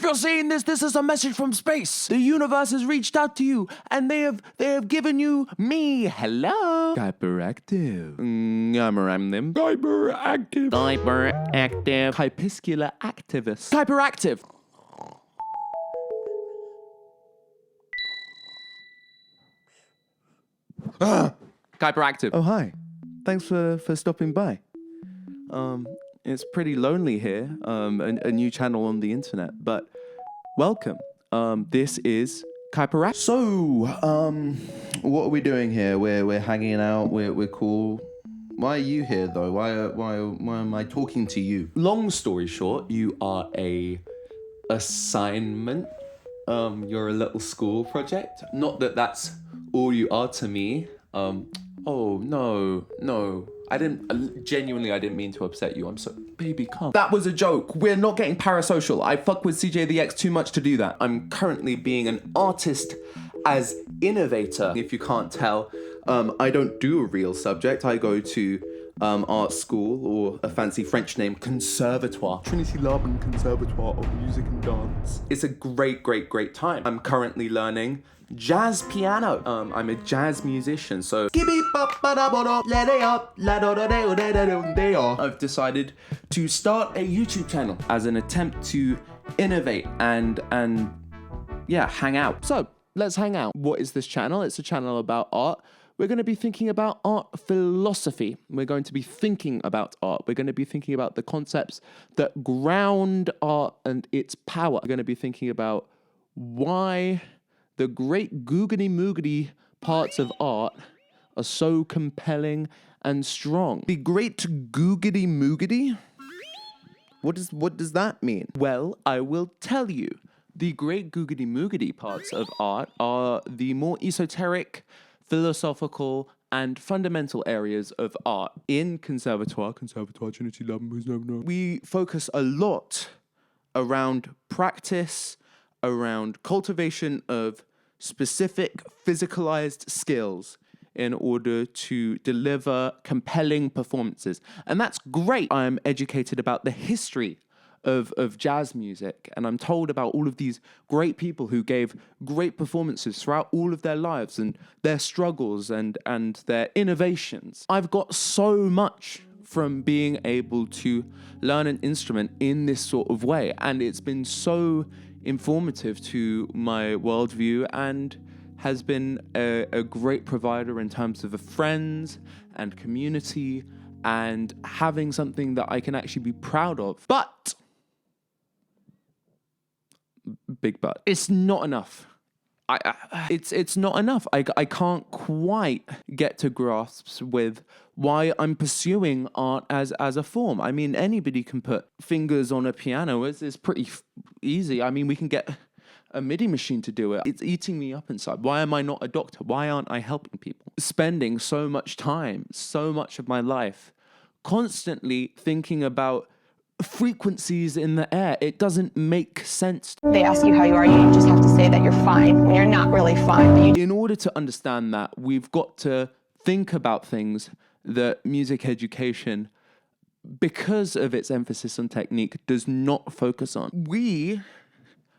you're seeing this, this is a message from space. The universe has reached out to you, and they have given you me. Hello. Hyperactive. I'm them. Hyperactive. Hyperactive. Hypiscular activist. Hyperactive. Hyperactive. Oh, hi. Thanks for stopping by. It's pretty lonely here, a new channel on the internet, but welcome. This is Kyper. So, what are we doing here? We're hanging out, we're cool. Why are you here though? Why am I talking to you? Long story short, you are a assignment. You're a little school project. Not that that's all you are to me. Oh, no. I didn't mean to upset you. I'm so, baby, come. That was a joke. We're not getting parasocial. I fuck with CJ the X too much to do that. I'm currently being an artist as innovator. If you can't tell, I don't do a real subject. I go to art school, or a fancy French name, conservatoire. Trinity Laban Conservatoire of Music and Dance. It's a great time. I'm currently learning jazz piano. I'm a jazz musician, so I've decided to start a YouTube channel as an attempt to innovate and yeah, hang out. So let's hang out. What is this channel? It's a channel about art. We're going to be thinking about art philosophy. We're going to be thinking about art. We're going to be thinking about the concepts that ground art and its power. We're going to be thinking about why the great googity-moogity parts of art are so compelling and strong. The great googity-moogity? What does that mean? Well, I will tell you. The great googity-moogity parts of art are the more esoteric, philosophical, and fundamental areas of art. In Conservatoire Trinity Laban, we focus a lot around practice, around cultivation of specific physicalized skills in order to deliver compelling performances. And that's great. I'm educated about the history of jazz music, and I'm told about all of these great people who gave great performances throughout all of their lives and their struggles and their innovations. I've got so much from being able to learn an instrument in this sort of way, and it's been so informative to my worldview and has been a great provider in terms of friends and community and having something that I can actually be proud of. But big but, it's not enough. It's not enough. I can't quite get to grasps with why I'm pursuing art as a form. I mean, anybody can put fingers on a piano. It's pretty easy. I mean, we can get a MIDI machine to do it. It's eating me up inside. Why am I not a doctor? Why aren't I helping people? Spending so much time, so much of my life, constantly thinking about frequencies in the air. It doesn't make sense. They ask you how you are, you just have to say that you're fine when you're not really fine. In order to understand that, we've got to think about things that music education, because of its emphasis on technique, does not focus on. We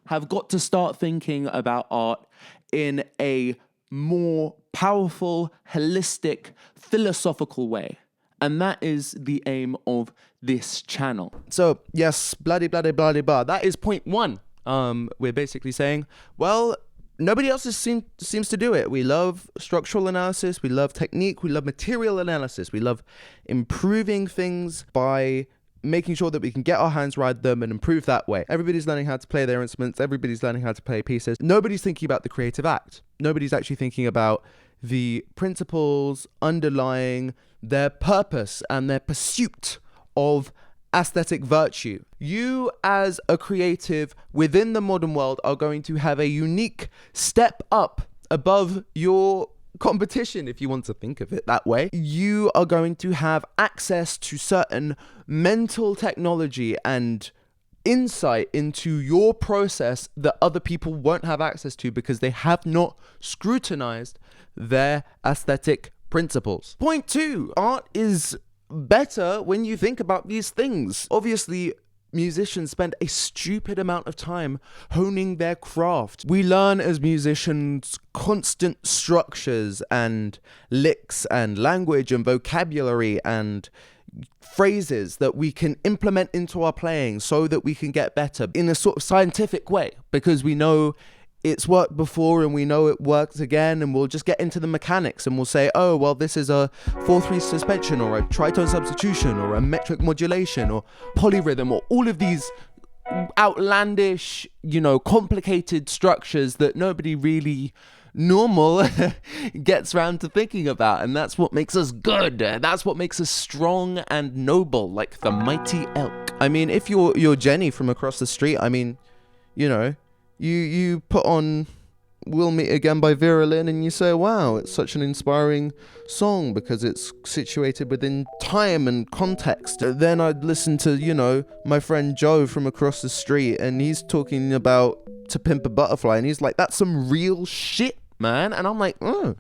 have got to start thinking about art in a more powerful, holistic, philosophical way. And that is the aim of this channel. So, yes, blah, blah, blah, blah, blah. That is point one. We're basically saying, well, nobody else seems to do it. We love structural analysis. We love technique. We love material analysis. We love improving things by making sure that we can get our hands around them and improve that way. Everybody's learning how to play their instruments. Everybody's learning how to play pieces. Nobody's thinking about the creative act. Nobody's actually thinking about the principles underlying their purpose and their pursuit of aesthetic virtue. You, as a creative within the modern world, are going to have a unique step up above your competition, if you want to think of it that way. You are going to have access to certain mental technology and insight into your process that other people won't have access to because they have not scrutinized their aesthetic principles. Point two, art is better when you think about these things. Obviously, musicians spend a stupid amount of time honing their craft. We learn as musicians constant structures and licks and language and vocabulary and phrases that we can implement into our playing so that we can get better in a sort of scientific way, because we know it's worked before and we know it works again, and we'll just get into the mechanics and we'll say, oh, well, this is a 4/3 suspension or a tritone substitution or a metric modulation or polyrhythm or all of these outlandish, complicated structures that nobody really normal gets round to thinking about. And that's what makes us good. That's what makes us strong and noble, like the mighty elk. I mean, if you're Jenny from across the street, I mean, you put on We'll Meet Again by Vera Lynn and you say, wow, it's such an inspiring song because it's situated within time and context. Then I'd listen to, my friend Joe from across the street, and he's talking about To Pimp a Butterfly, and he's like, that's some real shit, man. And I'm like, oh.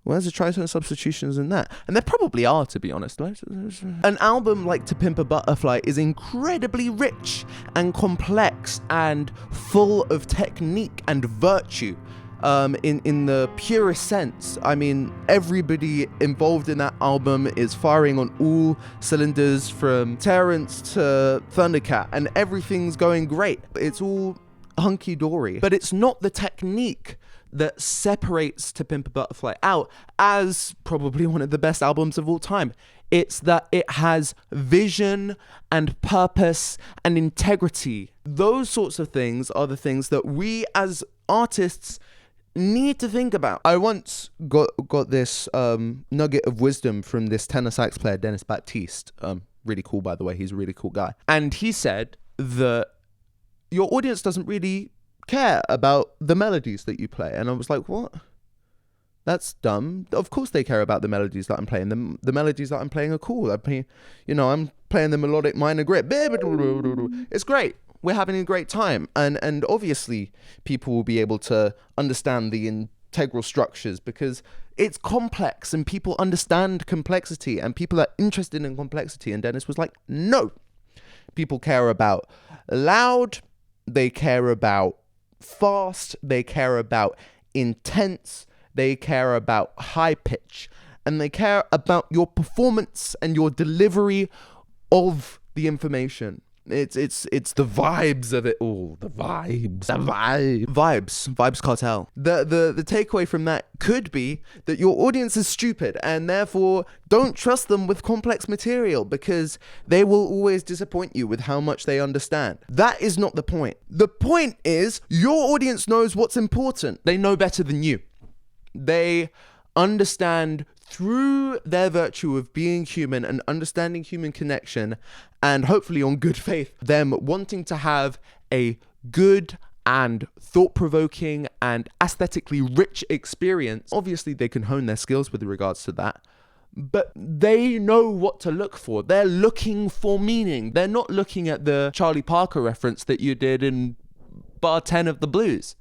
Where's the tritone substitutions in that? And there probably are, to be honest. An album like To Pimp a Butterfly is incredibly rich and complex and full of technique and virtue in the purest sense. I mean, everybody involved in that album is firing on all cylinders, from Terrence to Thundercat, and everything's going great. It's all hunky-dory. But it's not the technique that separates To Pimp a Butterfly out as probably one of the best albums of all time. It's that it has vision and purpose and integrity. Those sorts of things are the things that we as artists need to think about. I once got this nugget of wisdom from this tenor sax player, Dennis Baptiste. Really cool, by the way. He's a really cool guy. And he said that your audience doesn't really care about the melodies that you play. And I was like, what? That's dumb. Of course they care about the melodies that I'm playing. The melodies that I'm playing are cool. I'm playing the melodic minor grit. It's great. We're having a great time. And obviously people will be able to understand the integral structures because it's complex and people understand complexity and people are interested in complexity. And Dennis was like, no. People care about loud. They care about fast, they care about intense, they care about high pitch, and they care about your performance and your delivery of the information. It's the vibes of it all. The vibes cartel. The takeaway from that could be that your audience is stupid and therefore don't trust them with complex material because they will always disappoint you with how much they understand. That is not the point. The point is your audience knows what's important. They know better than you. They understand through their virtue of being human and understanding human connection, and hopefully on good faith, them wanting to have a good and thought-provoking and aesthetically rich experience. Obviously, they can hone their skills with regards to that, but they know what to look for. They're looking for meaning. They're not looking at the Charlie Parker reference that you did in Bar 10 of the Blues.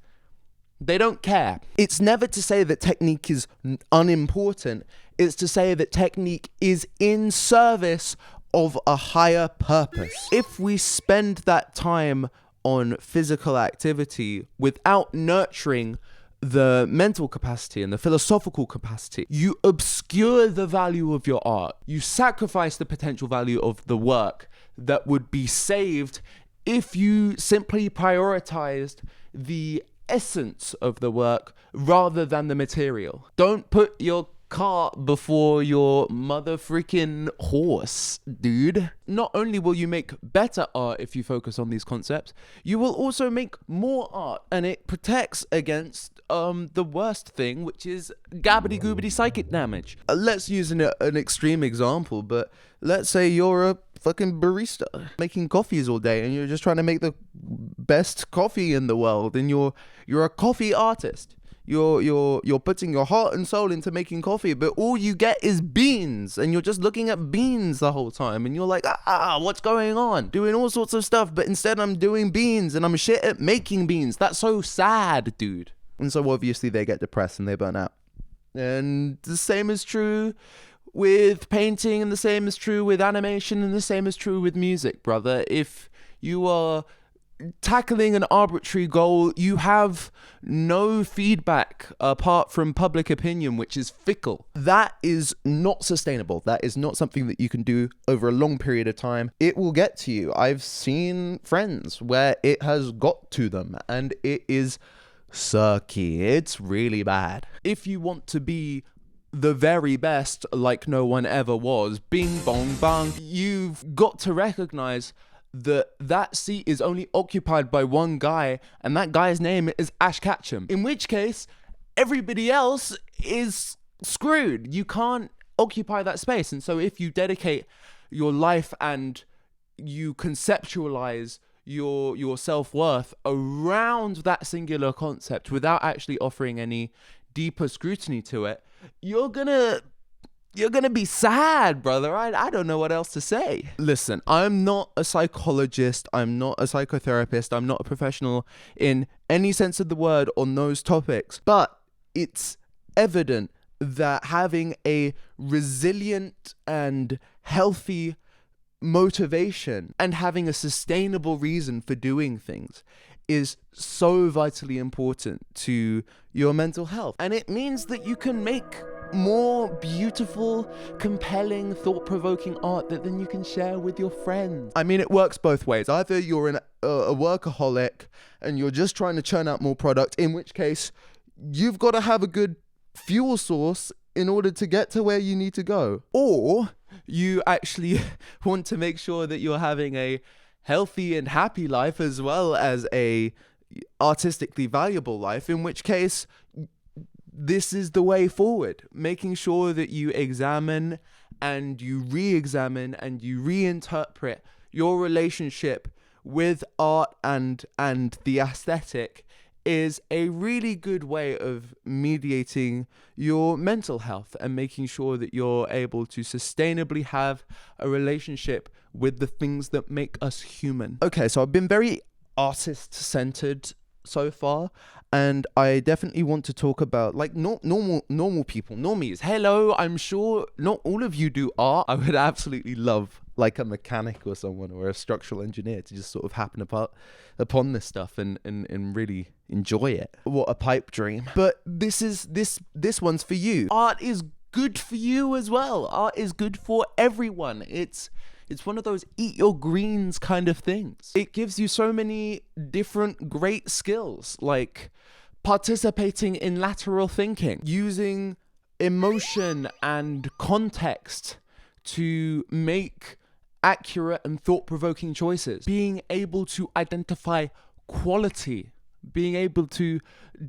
They don't care. It's never to say that technique is unimportant. It's to say that technique is in service of a higher purpose. If we spend that time on physical activity without nurturing the mental capacity and the philosophical capacity, you obscure the value of your art. You sacrifice the potential value of the work that would be saved if you simply prioritized the essence of the work rather than the material. Don't put your cart before your mother freaking horse, dude. Not only will you make better art if you focus on these concepts, you will also make more art, and it protects against the worst thing, which is gabbity goobity psychic damage. Let's use an extreme example, but let's say you're a fucking barista making coffees all day and you're just trying to make the best coffee in the world, and you're a coffee artist. You're putting your heart and soul into making coffee, but all you get is beans, and you're just looking at beans the whole time, and you're like, what's going on? Doing all sorts of stuff, but instead I'm doing beans and I'm shit at making beans. That's so sad, dude. And so obviously they get depressed and they burn out. And the same is true with painting, and the same is true with animation, and the same is true with music, brother. If you are tackling an arbitrary goal, you have no feedback apart from public opinion, which is fickle. That is not sustainable. That is not something that you can do over a long period of time. It will get to you. I've seen friends where it has got to them, and it is sucky. It's really bad. If you want to be the very best, like no one ever was, bing bong bang, you've got to recognize that seat is only occupied by one guy, and that guy's name is Ash Ketchum. In which case, everybody else is screwed. You can't occupy that space. And so if you dedicate your life and you conceptualize your self-worth around that singular concept without actually offering any deeper scrutiny to it, you're gonna be sad, brother. I don't know what else to say. Listen, I'm not a psychologist. I'm not a psychotherapist. I'm not a professional in any sense of the word on those topics. But it's evident that having a resilient and healthy motivation and having a sustainable reason for doing things is so vitally important to your mental health. And it means that you can make more beautiful, compelling, thought-provoking art that then you can share with your friends. I mean, it works both ways. Either you're a workaholic and you're just trying to churn out more product, in which case you've got to have a good fuel source in order to get to where you need to go. Or you actually want to make sure that you're having a healthy and happy life as well as a artistically valuable life, in which case this is the way forward, making sure that you examine and you re-examine and you reinterpret your relationship with art and the aesthetic is a really good way of mediating your mental health and making sure that you're able to sustainably have a relationship with the things that make us human. Okay, so I've been very artist-centered so far, and I definitely want to talk about like normal people, normies. Hello, I'm sure not all of you do art. I would absolutely love like a mechanic or someone or a structural engineer to just sort of happen upon this stuff and really enjoy it. What a pipe dream. But this one's for you. Art is good for you as well. Art is good for everyone. It's one of those eat your greens kind of things. It gives you so many different great skills, like participating in lateral thinking, using emotion and context to make accurate and thought-provoking choices, being able to identify quality, being able to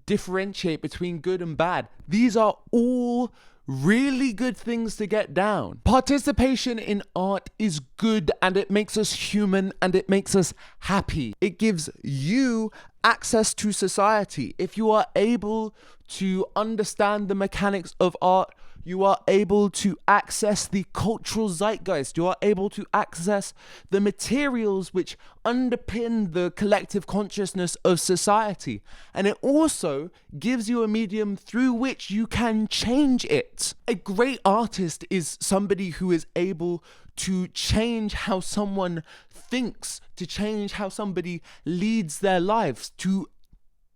differentiate between good and bad. These are all really good things to get down. Participation in art is good, and it makes us human, and it makes us happy. It gives you access to society. If you are able to understand the mechanics of art, you are able to access the cultural zeitgeist. You are able to access the materials which underpin the collective consciousness of society. And it also gives you a medium through which you can change it. A great artist is somebody who is able to change how someone thinks, to change how somebody leads their lives, to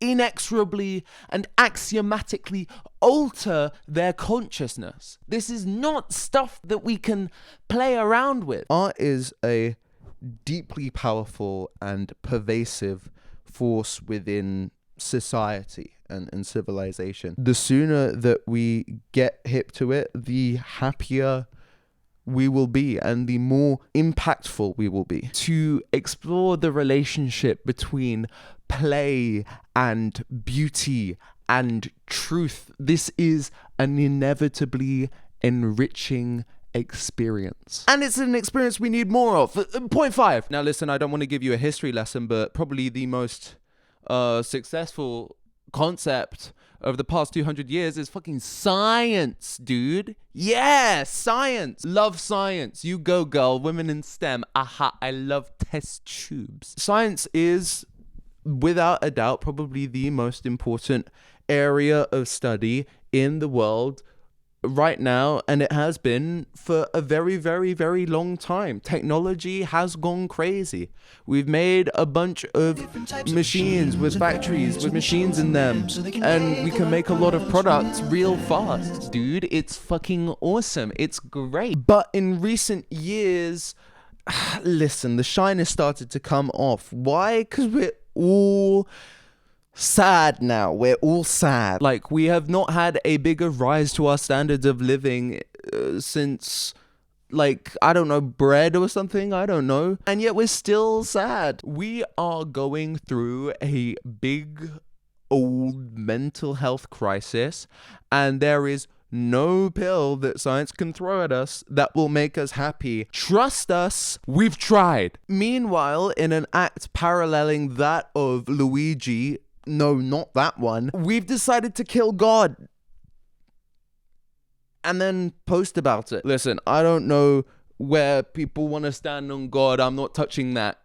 inexorably and axiomatically alter their consciousness. This is not stuff that we can play around with. Art is a deeply powerful and pervasive force within society and civilization. The sooner that we get hip to it, the happier we will be and the more impactful we will be. To explore the relationship between play and beauty and truth, this is an inevitably enriching experience. And it's an experience we need more of. Point 5. Now listen, I don't want to give you a history lesson, but probably the most successful concept over the past 200 years is fucking science, dude. Yeah, science. Love science. You go, girl. Women in STEM. Aha, I love test tubes. Science is, without a doubt, probably the most important area of study in the world right now, and it has been for a very, very, very long time. Technology has gone crazy. We've made a bunch of machines with factories with machines in them, and we can make a lot of products real fast. Dude, it's fucking awesome. It's great. But in recent years, listen, the shine has started to come off. Why? Because we're all sad now. We're all sad. Like, we have not had a bigger rise to our standards of living since, like, I don't know, bread or something. I don't know. And yet we're still sad. We are going through a big old mental health crisis, and there is no pill that science can throw at us that will make us happy. Trust us, we've tried. Meanwhile, in an act paralleling that of Luigi, no, not that one, we've decided to kill God and then post about it. Listen, I don't know where people want to stand on God. I'm not touching that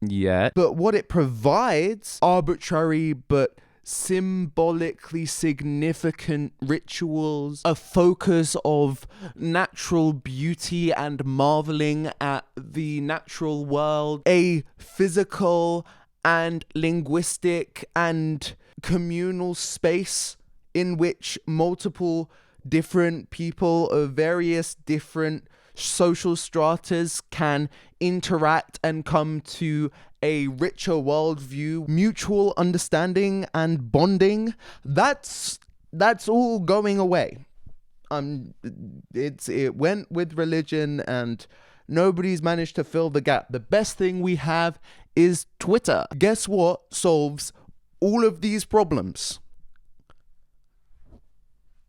yet. But what it provides, arbitrary but symbolically significant rituals, a focus of natural beauty and marveling at the natural world, a physical and linguistic and communal space in which multiple different people of various different social stratas can interact and come to a richer worldview, mutual understanding and bonding. That's all going away. It went with religion and nobody's managed to fill the gap. The best thing we have is Twitter. Guess what solves all of these problems?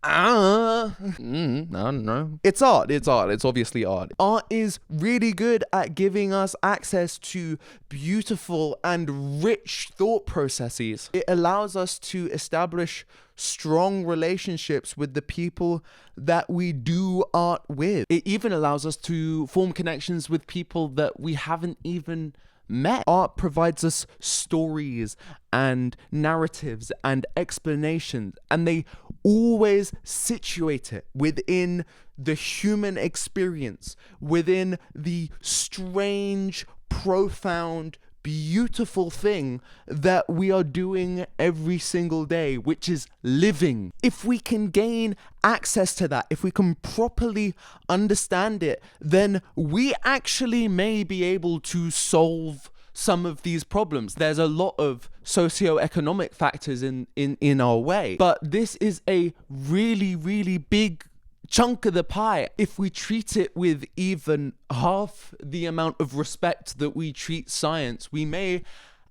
I don't know. It's art. It's obviously art. Art is really good at giving us access to beautiful and rich thought processes. It allows us to establish strong relationships with the people that we do art with. It even allows us to form connections with people that we haven't even met. Art provides us stories and narratives and explanations, and they always situate it within the human experience, within the strange, profound, beautiful thing that we are doing every single day, which is living. If we can gain access to that, if we can properly understand it, then we actually may be able to solve some of these problems. There's a lot of socioeconomic factors in our way, but this is a really, really big chunk of the pie. If we treat it with even half the amount of respect that we treat science, we may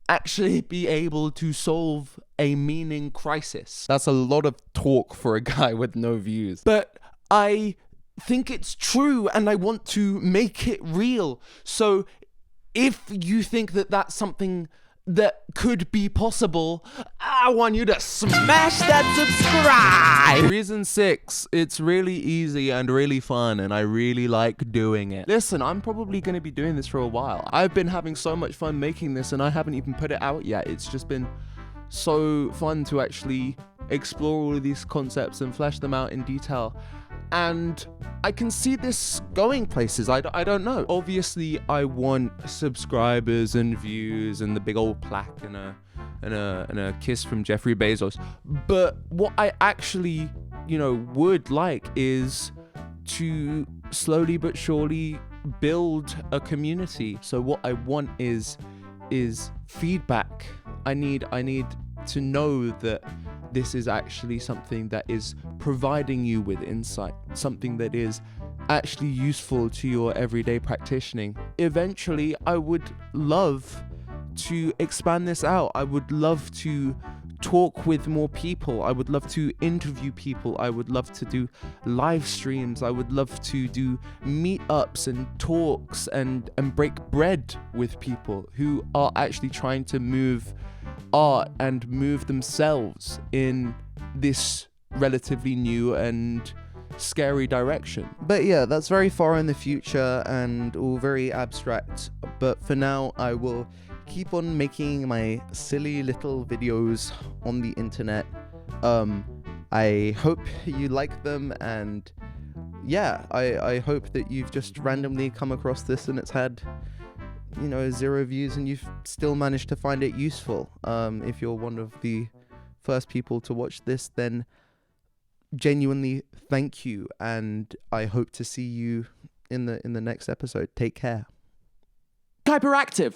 actually be able to solve a meaning crisis. That's a lot of talk for a guy with no views, but I think it's true and I want to make it real. So if you think that that's something that could be possible, I want you to smash that subscribe. Reason 6, it's really easy and really fun, and I really like doing it. Listen, I'm probably going to be doing this for a while. I've been having so much fun making this, and I haven't even put it out yet. It's just been so fun to actually explore all of these concepts and flesh them out in detail. And I can see this going places. I don't know. Obviously, I want subscribers and views and the big old plaque and a kiss from Jeffrey Bezos. But what I actually, would like is to slowly but surely build a community. So what I want is feedback. I need to know that this is actually something that is providing you with insight, something that is actually useful to your everyday practicing. Eventually, I would love to expand this out. I would love to talk with more people. I would love to interview people. I would love to do live streams. I would love to do meetups and talks and break bread with people who are actually trying to move art and move themselves in this relatively new and scary direction. But yeah, that's very far in the future and all very abstract. But for now, I will keep on making my silly little videos on the internet. I hope you like them, and yeah, I hope that you've just randomly come across this and it's had 0 views and you've still managed to find it useful. If you're one of the first people to watch this, then genuinely thank you, and I hope to see you in the next episode. Take care. Hyperactive.